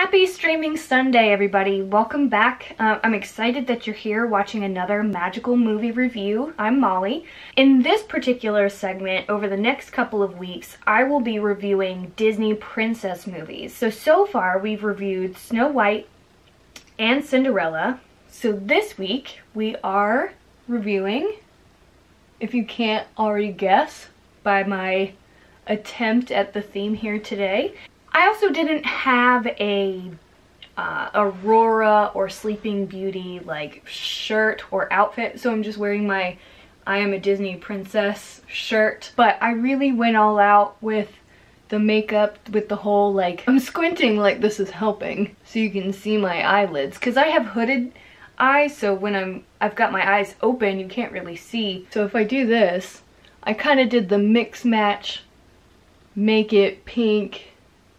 Happy streaming Sunday, everybody. Welcome back. I'm excited that you're here watching another magical movie review. I'm Molly. In this particular segment, over the next couple of weeks, I will be reviewing Disney princess movies. So far, we've reviewed Snow White and Cinderella. So this week, we are reviewing, if you can't already guess by my attempt at the theme here today, I also didn't have a Aurora or Sleeping Beauty like shirt or outfit, so I'm just wearing my I am a Disney princess shirt. But I really went all out with the makeup, with the whole like, I'm squinting like this is helping so you can see my eyelids, because I have hooded eyes, so when I've got my eyes open you can't really see. So if I do this, I kind of did the mix match, make it pink,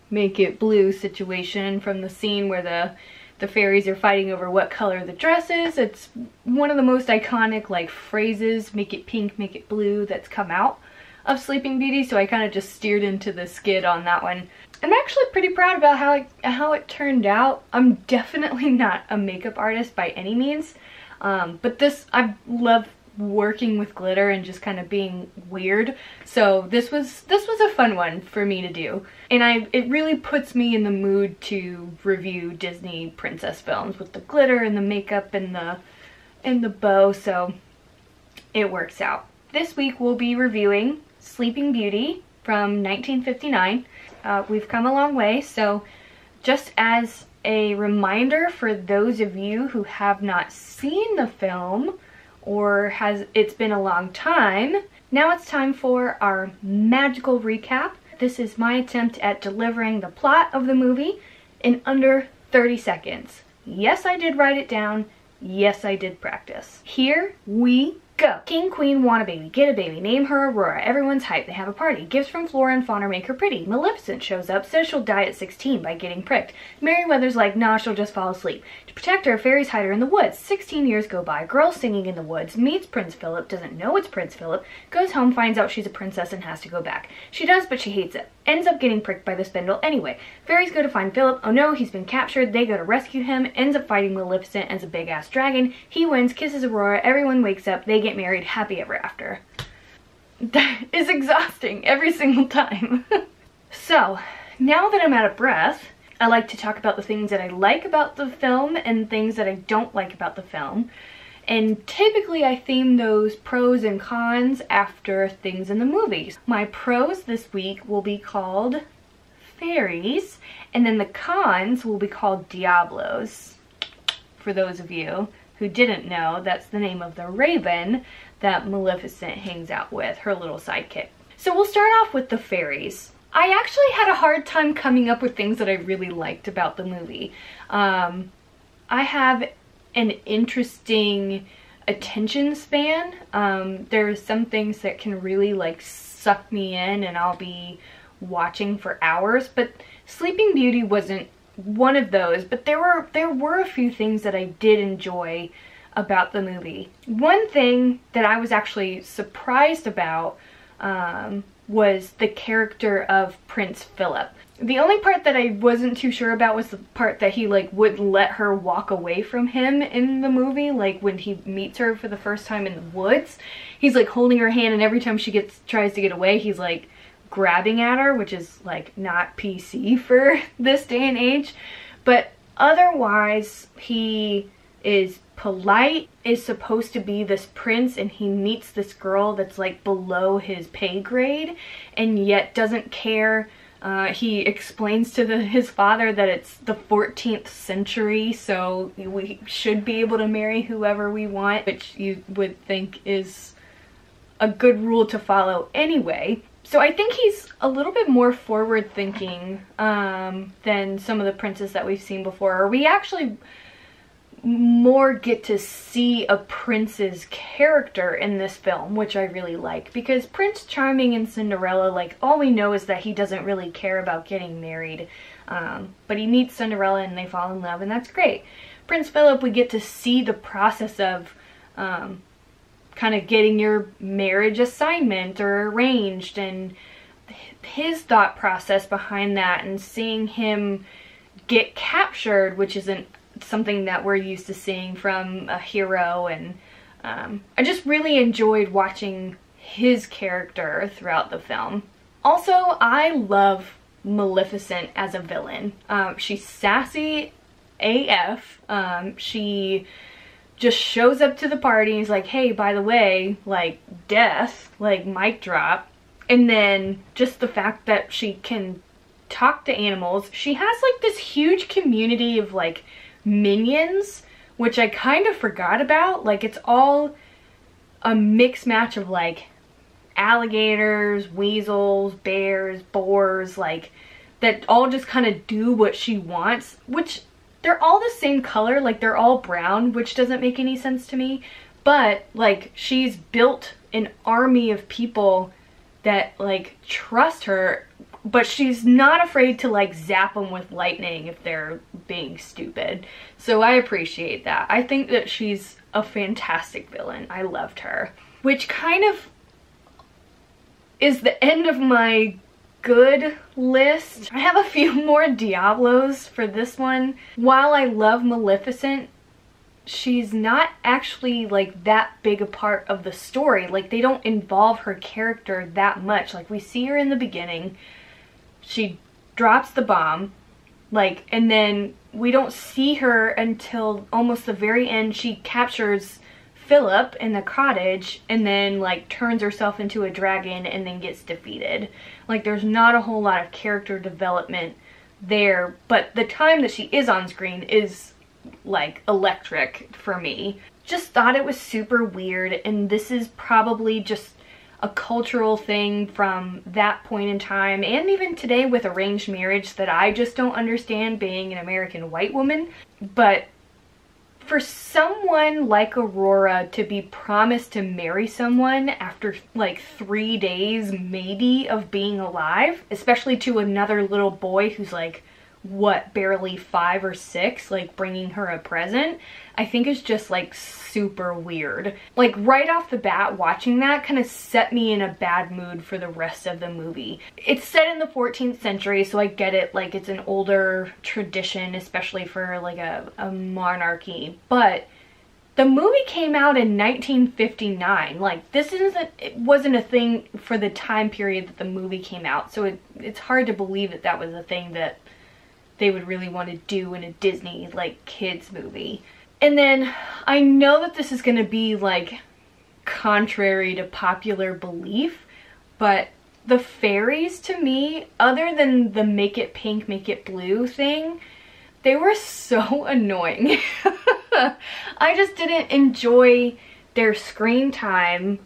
make it blue situation from the scene where the fairies are fighting over what color the dress is. It's one of the most iconic like phrases, make it pink, make it blue, that's come out of Sleeping Beauty, so I kind of just steered into the skid on that one. I'm actually pretty proud about how it turned out. I'm definitely not a makeup artist by any means, but I love working with glitter and just kind of being weird, so this was a fun one for me to do, and it really puts me in the mood to review Disney princess films with the glitter and the makeup and the bow, so it works out. This week we'll be reviewing Sleeping Beauty from 1959. We've come a long way, so just as a reminder for those of you who have not seen the film, or it's been a long time, now it's time for our magical recap. This is my attempt at delivering the plot of the movie in under 30 seconds. Yes, I did write it down. Yes, I did practice. Here we go. King, queen, want a baby, get a baby, name her Aurora, everyone's hyped, they have a party, gifts from Flora and Fauna make her pretty, Maleficent shows up, says she'll die at 16 by getting pricked, Merryweather's like, nah, she'll just fall asleep. To protect her, fairies hide her in the woods, 16 years go by, girl singing in the woods, meets Prince Philip, doesn't know it's Prince Philip, goes home, finds out she's a princess and has to go back. She does, but she hates it, ends up getting pricked by the spindle anyway. Fairies go to find Philip, oh no, he's been captured, they go to rescue him, ends up fighting Maleficent as a big ass dragon, he wins, kisses Aurora, everyone wakes up, they get married, happy ever after. That is exhausting every single time. So, now that I'm out of breath, I like to talk about the things that I like about the film and things that I don't like about the film. And typically I theme those pros and cons after things in the movies. My pros this week will be called fairies, and then the cons will be called Diablos. For those of you who didn't know, that's the name of the raven that Maleficent hangs out with, her little sidekick. So we'll start off with the fairies. I actually had a hard time coming up with things that I really liked about the movie. I have an interesting attention span. There's some things that can really like suck me in and I'll be watching for hours, but Sleeping Beauty wasn't one of those, but there were a few things that I did enjoy about the movie. One thing that I was actually surprised about was the character of Prince Philip. The only part that I wasn't too sure about was the part that he like wouldn't let her walk away from him in the movie. Like when he meets her for the first time in the woods, he's like holding her hand, and every time she tries to get away, he's like grabbing at her, which is like not PC for this day and age. But otherwise, he is polite, is supposed to be this prince, and he meets this girl that's like below his pay grade and yet doesn't care. He explains to his father that it's the 14th century, so we should be able to marry whoever we want, which you would think is a good rule to follow anyway. So I think he's a little bit more forward thinking than some of the princes that we've seen before, or we actually more get to see a prince's character in this film, which I really like, because Prince Charming and Cinderella, like, all we know is that he doesn't really care about getting married, but he meets Cinderella and they fall in love, and that's great. Prince Philip, we get to see the process of kind of getting your marriage assignment or arranged, and his thought process behind that, and seeing him get captured, which isn't something that we're used to seeing from a hero. And I just really enjoyed watching his character throughout the film. Also, I love Maleficent as a villain. She's sassy AF. She just shows up to the party and is like, hey, by the way, like, death, like, mic drop. And then just the fact that she can talk to animals. She has like this huge community of like minions, which I kind of forgot about. Like, it's all a mixed match of like alligators, weasels, bears, boars, like, that all just kind of do what she wants, which they're all the same color, like they're all brown, which doesn't make any sense to me. But like, she's built an army of people that like trust her, but she's not afraid to like zap them with lightning if they're being stupid. So I appreciate that. I think that she's a fantastic villain. I loved her. Which kind of is the end of my good list. I have a few more Diablos for this one. While I love Maleficent, she's not actually like that big a part of the story. Like, they don't involve her character that much. Like, we see her in the beginning, she drops the bomb, like, and then we don't see her until almost the very end. She captures Philip in the cottage and then like turns herself into a dragon and then gets defeated. Like, there's not a whole lot of character development there, but the time that she is on screen is like electric for me. Just thought it was super weird, and this is probably just a cultural thing from that point in time, and even today with arranged marriage, that I just don't understand, being an American white woman. But for someone like Aurora to be promised to marry someone after like 3 days maybe of being alive, especially to another little boy who's like, what, barely 5 or 6, like bringing her a present, I think is just like super weird. Like, right off the bat, watching that kind of set me in a bad mood for the rest of the movie. It's set in the 14th century, so I get it, like it's an older tradition, especially for like a monarchy, but the movie came out in 1959. Like, it wasn't a thing for the time period that the movie came out, so it's hard to believe that that was a thing that they would really want to do in a Disney like kids movie. And then I know that this is going to be like contrary to popular belief, but the fairies, to me, other than the make it pink, make it blue thing, they were so annoying. I just didn't enjoy their screen time.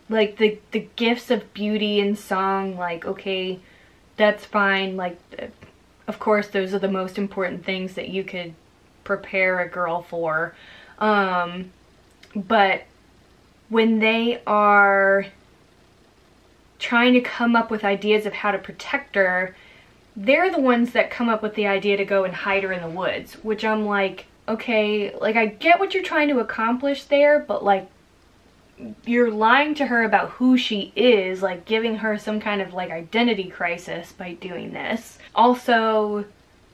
Like the gifts of beauty and song, like, okay, that's fine. Like, of course, those are the most important things that you could prepare a girl for. But when they are trying to come up with ideas of how to protect her, they're the ones that come up with the idea to go and hide her in the woods, which I'm like, okay, like, I get what you're trying to accomplish there, but like, you're lying to her about who she is, like giving her some kind of like identity crisis by doing this. Also,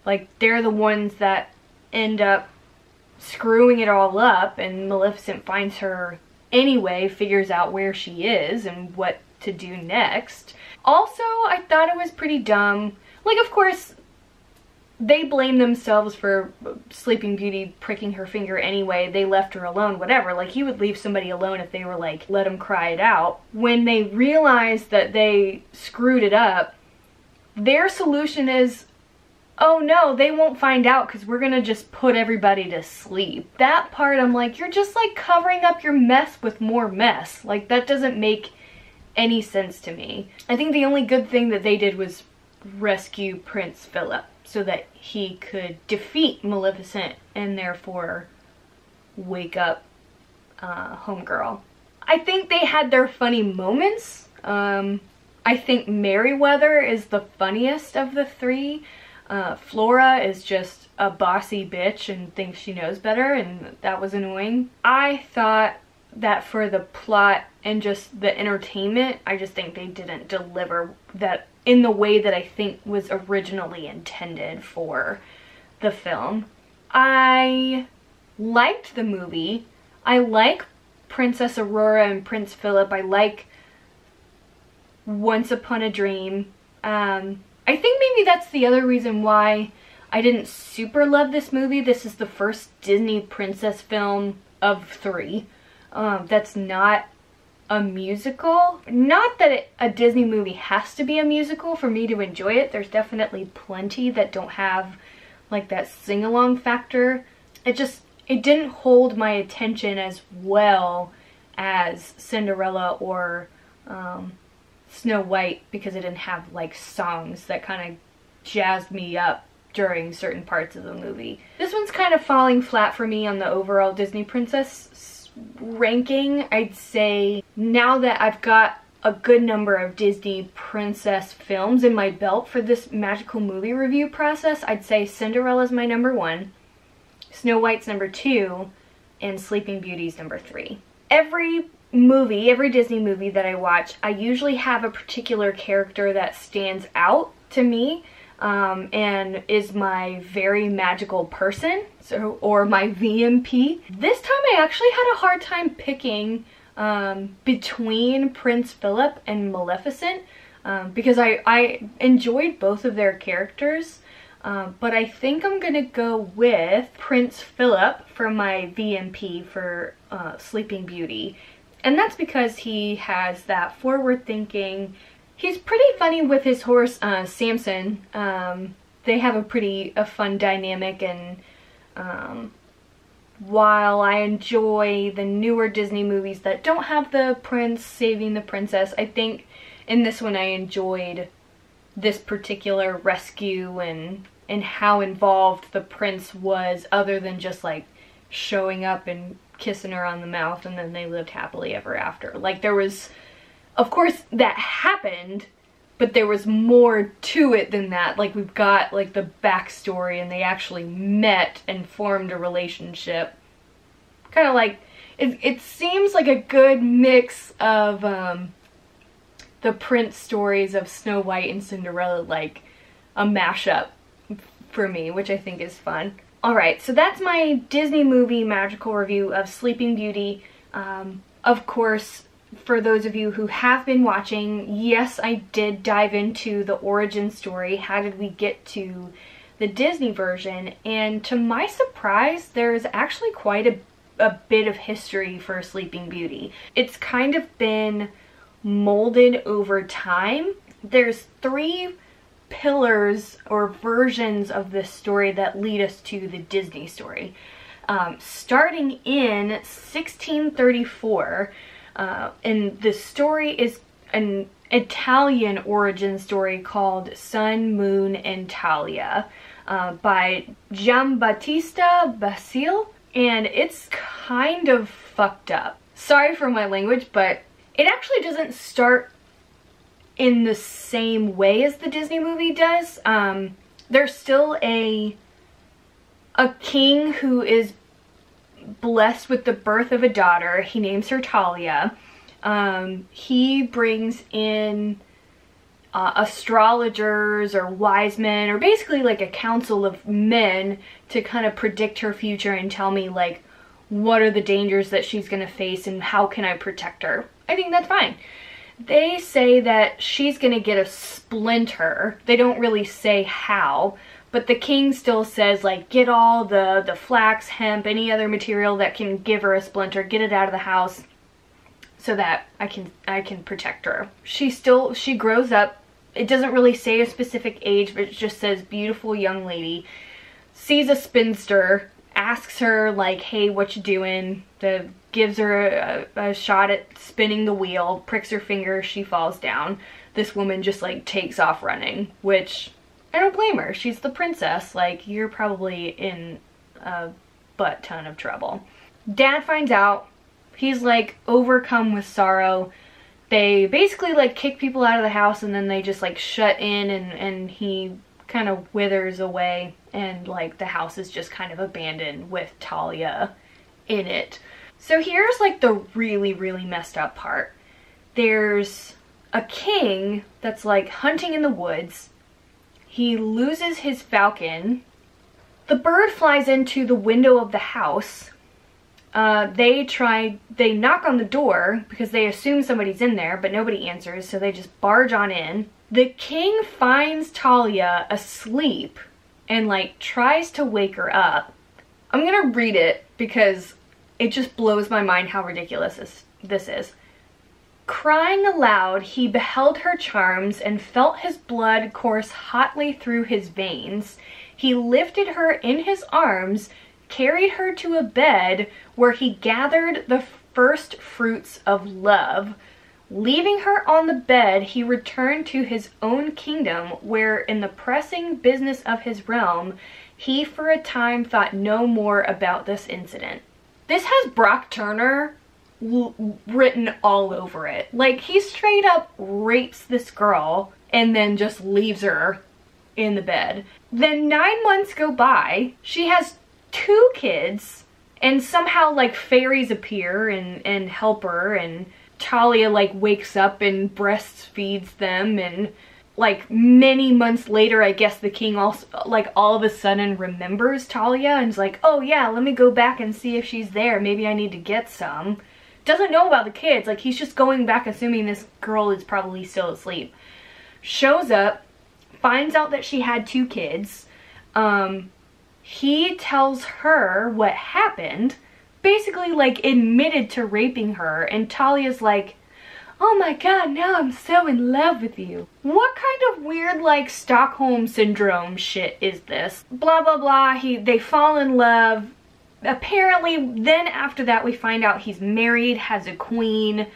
like, they're the ones that end up screwing it all up, and Maleficent finds her anyway, figures out where she is and what to do next. Also, I thought it was pretty dumb. Like, of course, they blame themselves for Sleeping Beauty pricking her finger anyway. They left her alone, whatever. Like, you would leave somebody alone if they were like, let them cry it out. When they realize that they screwed it up, their solution is, oh no, they won't find out because we're gonna just put everybody to sleep. That part, I'm like, you're just like covering up your mess with more mess. Like, that doesn't make any sense to me. I think the only good thing that they did was rescue Prince Philip so that he could defeat Maleficent and therefore wake up Homegirl. I think they had their funny moments. I think Merryweather is the funniest of the three. Flora is just a bossy bitch and thinks she knows better, and that was annoying. I thought that for the plot and just the entertainment, I just think they didn't deliver that in the way that I think was originally intended for the film. I liked the movie. I like Princess Aurora and Prince Philip. I like Once Upon a Dream. I think maybe that's the other reason why I didn't super love this movie. This is the first Disney princess film of 3 that's not a musical. Not that a Disney movie has to be a musical for me to enjoy it. There's definitely plenty that don't have like that sing-along factor. It didn't hold my attention as well as Cinderella or Snow White, because it didn't have like songs that kind of jazzed me up during certain parts of the movie. This one's kind of falling flat for me on the overall Disney princess ranking. I'd say now that I've got a good number of Disney princess films in my belt for this magical movie review process, I'd say Cinderella's my number 1, Snow White's number 2, and Sleeping Beauty's number 3. Every Disney movie that I watch, I usually have a particular character that stands out to me and is my very magical person, or my VMP. This time I actually had a hard time picking between Prince Philip and Maleficent because I enjoyed both of their characters, but I think I'm gonna go with Prince Philip for my VMP for Sleeping Beauty. And that's because he has that forward-thinking. He's pretty funny with his horse, Samson. They have a fun dynamic, and while I enjoy the newer Disney movies that don't have the prince saving the princess, I think in this one I enjoyed this particular rescue and how involved the prince was, other than just like showing up and kissing her on the mouth and then they lived happily ever after. Like, there was, of course that happened, but there was more to it than that. Like, we've got like the backstory, and they actually met and formed a relationship. Kind of like, it seems like a good mix of the prince stories of Snow White and Cinderella, like a mashup for me, which I think is fun. Alright, so that's my Disney movie magical review of Sleeping Beauty. Of course, for those of you who have been watching, yes, I did dive into the origin story. How did we get to the Disney version? And to my surprise, there's actually quite a bit of history for Sleeping Beauty. It's kind of been molded over time. There's 3 pillars or versions of this story that lead us to the Disney story. Starting in 1634, and the story is an Italian origin story called Sun, Moon, and Talia by Giambattista Basile, and it's kind of fucked up. Sorry for my language, but it actually doesn't start in the same way as the Disney movie does. There's still a king who is blessed with the birth of a daughter. He names her Talia. He brings in astrologers or wise men, or basically like a council of men, to kind of predict her future and tell me like what are the dangers that she's gonna face and how can I protect her. I think that's fine. They say that she's gonna get a splinter. They don't really say how, but the king still says like, get all the flax, hemp, any other material that can give her a splinter, get it out of the house so that I can protect her. She grows up. It doesn't really say a specific age, but it just says beautiful young lady. Sees a spinster, asks her like, hey, what you doing? Gives her a shot at spinning the wheel, pricks her finger, she falls down. This woman just like takes off running, which I don't blame her. She's the princess. Like, you're probably in a butt ton of trouble. Dad finds out. He's like overcome with sorrow. They basically like kick people out of the house, and then they just like shut in, and he kind of withers away, and like the house is just kind of abandoned with Talia in it. So here's like the really, really messed up part. There's a king that's like hunting in the woods. He loses his falcon. The bird flies into the window of the house. They knock on the door because they assume somebody's in there, but nobody answers, so they just barge on in. The king finds Talia asleep and like tries to wake her up. I'm gonna read it because it just blows my mind how ridiculous this is. Crying aloud, he beheld her charms and felt his blood course hotly through his veins. He lifted her in his arms, carried her to a bed where he gathered the first fruits of love. Leaving her on the bed, he returned to his own kingdom, where in the pressing business of his realm, he for a time thought no more about this incident. This has Brock Turner written all over it. Like, he straight up rapes this girl and then just leaves her in the bed. Then 9 months go by, she has 2 kids, and somehow like fairies appear and help her, and Talia like wakes up and breastfeeds them, and like many months later, I guess the king also like all of a sudden remembers Talia and is like, oh yeah, let me go back and see if she's there. Maybe I need to get some. Doesn't know about the kids. Like, he's just going back assuming this girl is probably still asleep. Shows up, finds out that she had 2 kids. He tells her what happened, basically like admitted to raping her, and Talia's like, oh my god, now I'm so in love with you. What kind of weird like Stockholm syndrome shit is this? Blah blah blah, they fall in love. Apparently then after that we find out he's married, has a queen.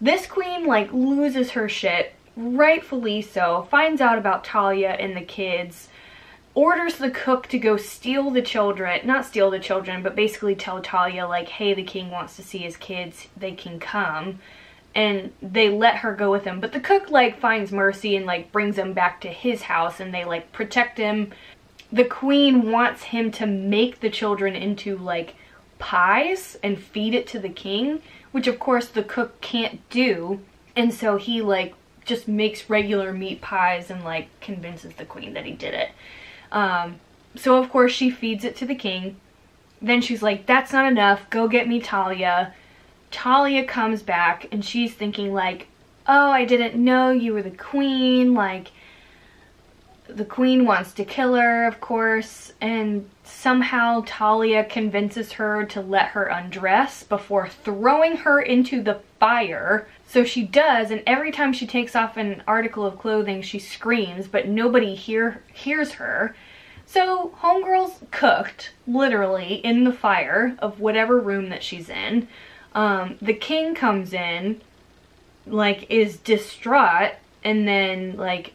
This queen like loses her shit, rightfully so, finds out about Talia and the kids, orders the cook to go steal the children, not steal the children, but basically tell Talia like, hey, the king wants to see his kids, they can come. And they let her go with him, but the cook like finds mercy and like brings him back to his house, and they like protect him. The queen wants him to make the children into like pies and feed it to the king, which of course the cook can't do, and so he like just makes regular meat pies and like convinces the queen that he did it. So of course she feeds it to the king. Then she's like, that's not enough, go get me Talia. Talia comes back and she's thinking like, oh, I didn't know you were the queen. Like, the queen wants to kill her, of course, and somehow Talia convinces her to let her undress before throwing her into the fire. So she does, and every time she takes off an article of clothing, she screams, but nobody hears her. So homegirl's cooked, literally, in the fire of whatever room that she's in. The king comes in, like, is distraught, and then, like,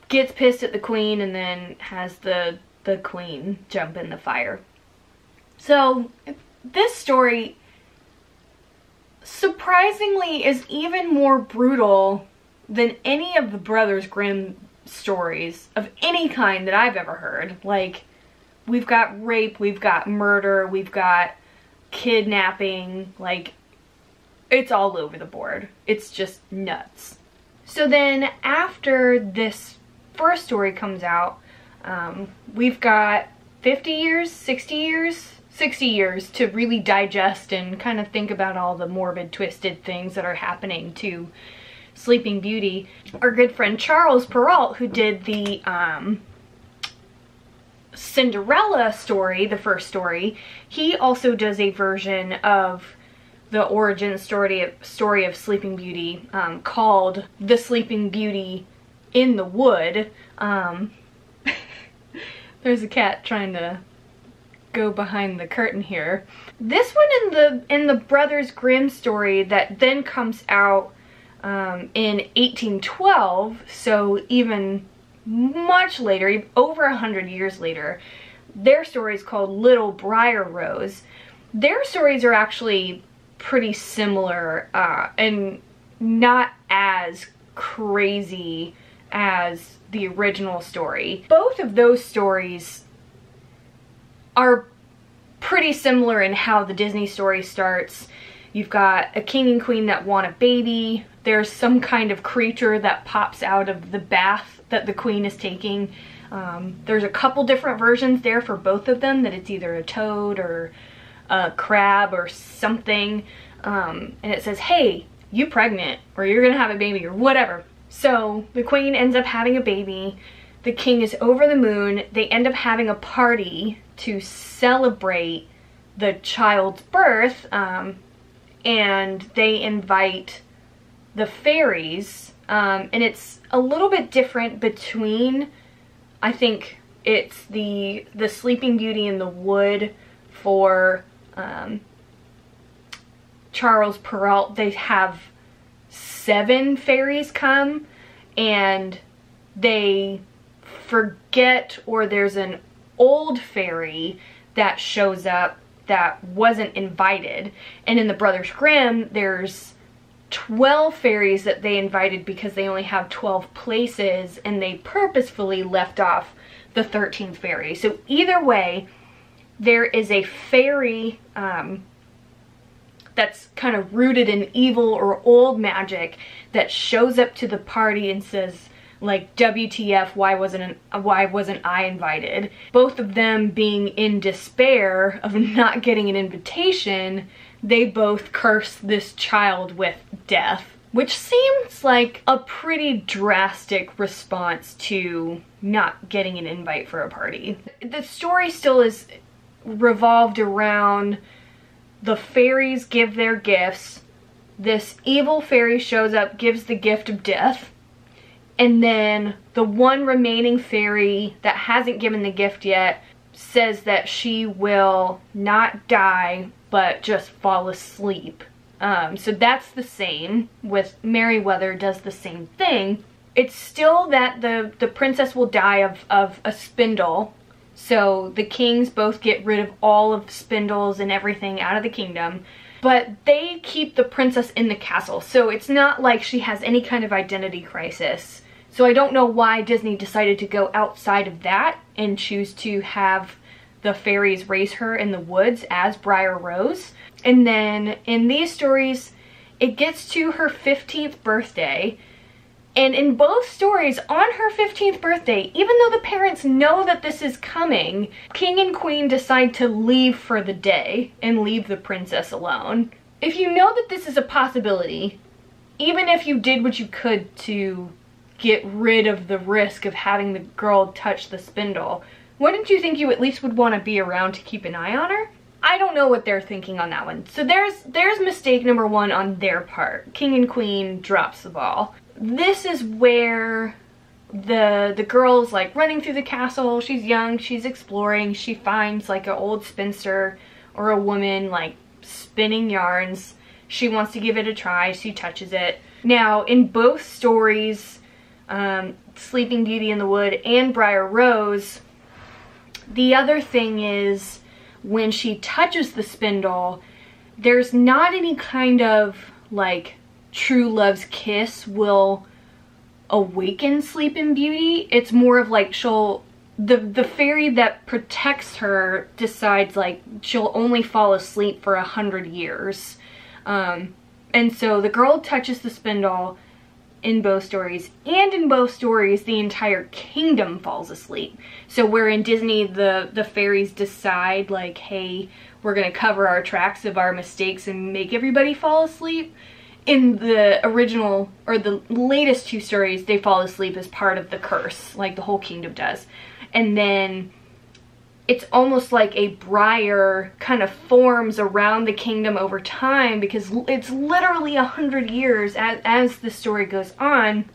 gets pissed at the queen, and then has the queen jump in the fire. So this story surprisingly is even more brutal than any of the Brothers Grimm stories of any kind that I've ever heard. Like, we've got rape, we've got murder, we've got kidnapping, like, it's all over the board. It's just nuts. So then after this first story comes out, we've got 50 years, 60 years to really digest and kind of think about all the morbid, twisted things that are happening to Sleeping Beauty. Our good friend Charles Perrault, who did the Cinderella story, the first story, he also does a version of the origin story of Sleeping Beauty called The Sleeping Beauty in the Wood. There's a cat trying to go behind the curtain here. This one in the Brothers Grimm story that then comes out in 1812, so even much later, over 100 years later, their story is called Little Briar Rose. Their stories are actually pretty similar and not as crazy as the original story. Both of those stories are pretty similar in how the Disney story starts. You've got a king and queen that want a baby. There's some kind of creature that pops out of the bath that the queen is taking. There's a couple different versions there for both of them, that it's either a toad or a crab or something. And it says, hey, you pregnant, or you're gonna have a baby, or whatever. So the queen ends up having a baby. The king is over the moon. They end up having a party to celebrate the child's birth, and they invite the fairies, and it's a little bit different between, I think it's the Sleeping Beauty in the Wood for Charles Perrault. They have 7 fairies come, and they forget, or there's an old fairy that shows up that wasn't invited. And in the Brothers Grimm, there's 12 fairies that they invited because they only have 12 places, and they purposefully left off the 13th fairy. So either way, there is a fairy that's kind of rooted in evil or old magic that shows up to the party and says, like, WTF, why wasn't I invited? Both of them being in despair of not getting an invitation, they both curse this child with death, which seems like a pretty drastic response to not getting an invite for a party. The story still is revolved around the fairies give their gifts, this evil fairy shows up, gives the gift of death, and then the one remaining fairy that hasn't given the gift yet says that she will not die but just fall asleep. So that's the same with Merryweather, does the same thing. It's still that the princess will die of a spindle. So the kings both get rid of all of spindles and everything out of the kingdom, but they keep the princess in the castle. So it's not like she has any kind of identity crisis. So I don't know why Disney decided to go outside of that and choose to have the fairies raise her in the woods as Briar Rose. And then in these stories, it gets to her 15th birthday. And in both stories, on her 15th birthday, even though the parents know that this is coming, King and Queen decide to leave for the day and leave the princess alone. If you know that this is a possibility, even if you did what you could to get rid of the risk of having the girl touch the spindle, wouldn't you think you at least would want to be around to keep an eye on her? I don't know what they're thinking on that one. So there's mistake number 1 on their part. King and Queen drops the ball. This is where the girl's like running through the castle. She's young, she's exploring, she finds like an old spinster or a woman like spinning yarns. She wants to give it a try, she touches it. Now in both stories, Sleeping Beauty in the Wood and Briar Rose, the other thing is when she touches the spindle, there's not any kind of like true love's kiss will awaken Sleeping Beauty. It's more of like the fairy that protects her decides like she'll only fall asleep for 100 years. And so the girl touches the spindle in both stories, and in both stories the entire kingdom falls asleep. So where in Disney the fairies decide like, hey, we're gonna cover our tracks of our mistakes and make everybody fall asleep, in the original or the latest 2 stories they fall asleep as part of the curse, like the whole kingdom does. And then it's almost like a briar kind of forms around the kingdom over time, because it's literally 100 years as the story goes on.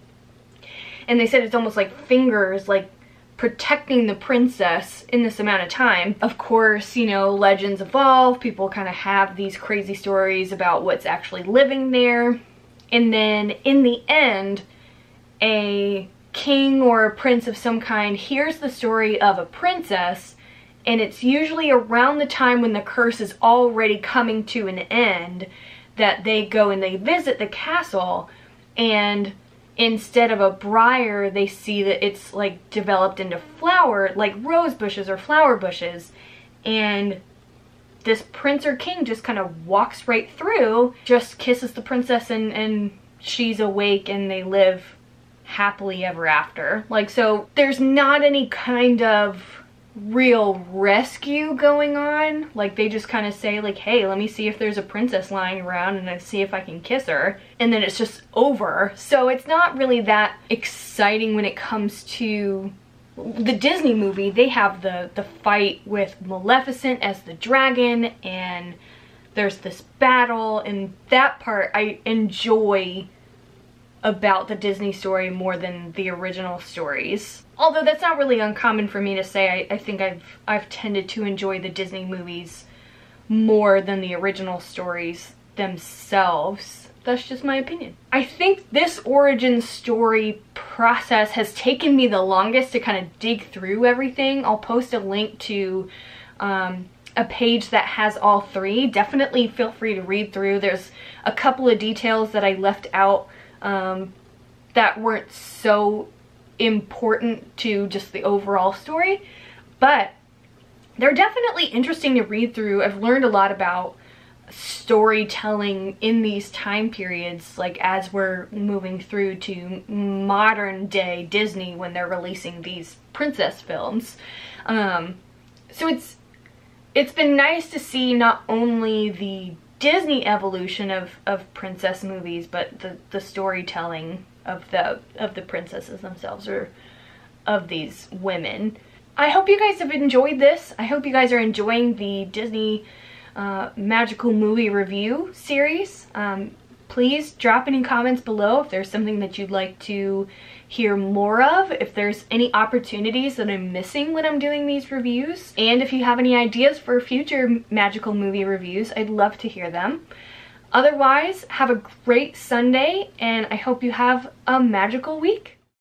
And they said it's almost like fingers, like protecting the princess in this amount of time. Of course, you know, legends evolve. People kind of have these crazy stories about what's actually living there. And then in the end, a king or a prince of some kind hears the story of a princess, and it's usually around the time when the curse is already coming to an end that they go and they visit the castle, and instead of a briar, they see that it's like developed into flower, like rose bushes or flower bushes. And this prince or king just kind of walks right through, just kisses the princess, and she's awake and they live happily ever after. Like, so there's not any kind of real rescue going on. Like, they just kind of say like, hey, let me see if there's a princess lying around and I see if I can kiss her, and then it's just over. So it's not really that exciting when it comes to the Disney movie. They have the fight with Maleficent as the dragon, and there's this battle, and that part I enjoy about the Disney story more than the original stories. Although that's not really uncommon for me to say. I think I've tended to enjoy the Disney movies more than the original stories themselves. That's just my opinion. I think this origin story process has taken me the longest to kind of dig through everything. I'll post a link to a page that has all three. Definitely feel free to read through. There's a couple of details that I left out that weren't so important to just the overall story, but they're definitely interesting to read through. I've learned a lot about storytelling in these time periods, like as we're moving through to modern day Disney when they're releasing these princess films. So it's been nice to see not only the Disney evolution of princess movies, but the storytelling of the princesses themselves, or of these women. I hope you guys have enjoyed this. I hope you guys are enjoying the Disney magical movie review series. Please drop any comments below if there's something that you'd like to hear more of, if there's any opportunities that I'm missing when I'm doing these reviews, and if you have any ideas for future magical movie reviews, I'd love to hear them. Otherwise, have a great Sunday, and I hope you have a magical week.